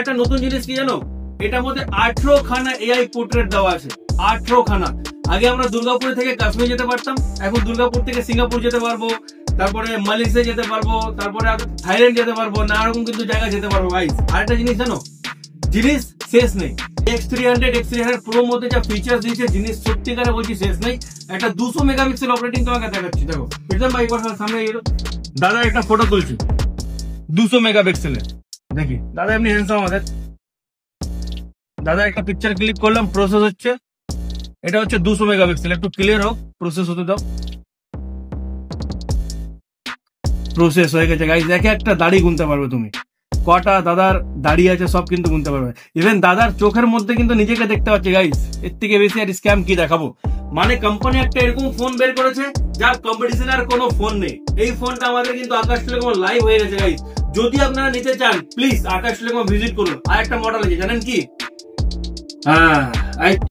একটা নতুন জিনিস কি জানো, এটার মধ্যে 18 খানা এআই পোর্ট্রেট দেওয়া আছে। 18 খানা। আগে আমরা দুর্গাপুর থেকে কাশ্মীর যেতে পারতাম, এখন দুর্গাপুর থেকে সিঙ্গাপুর যেতে পারবো, তারপরে মালয়েশিয়া যেতে পারবো, তারপরে থাইল্যান্ড যেতে পারবো, নানা রকম কিন্তু জায়গা যেতে পারবো গাইস। আরেকটা জিনিস জানো, জিনিস শেষ নেই। X300 Pro মধ্যে যা ফিচার দিয়েছে, জিনিস সত্যিকারে বলছি শেষ নেই। একটা 200 মেগাপিক্সেল অপারেটিং তোমাকে দেখাচ্ছি, দেখো প্রীতম ভাই একবার সামনে এলো। দাদা একটা ফটো তুলছি 200 মেগাপিক্সেলের, দেখি দাদা এমনি হ্যান্ডসাম আমাদের। দাদা একটা পিকচার ক্লিক করলাম, প্রসেস হচ্ছে, এটা হচ্ছে 200 মেগাপিক্সেল। একটু ক্লিয়ার হোক, প্রসেস হতে দাও। প্রসেস হয়ে গেছে গাইস। দেখে একটা দাড়ি গুনতে পারবে তুমি, কটা দাদার দাড়ি আছে সব কিন্তু গুনতে পারবে। ইভেন দাদার চোখের মধ্যে কিন্তু নিজেকে দেখতে পাচ্ছি গাইস। এর থেকে বেশি আর স্ক্যাম কি দেখাবো। মানে কোম্পানি একটা এরকম ফোন বের করেছে যার কম্পিটিশন আর কোনো ফোন নেই। এই ফোনটা আমাদের কিন্তু আকাশ টেলিকম লাইভ হয়ে গেছে গাইস। যদি আপনারা নিতে চান প্লিজ আকাশ টেলিকম ভিজিট করুন। আর একটা মডেল আছে জানেন কি, হ্যাঁ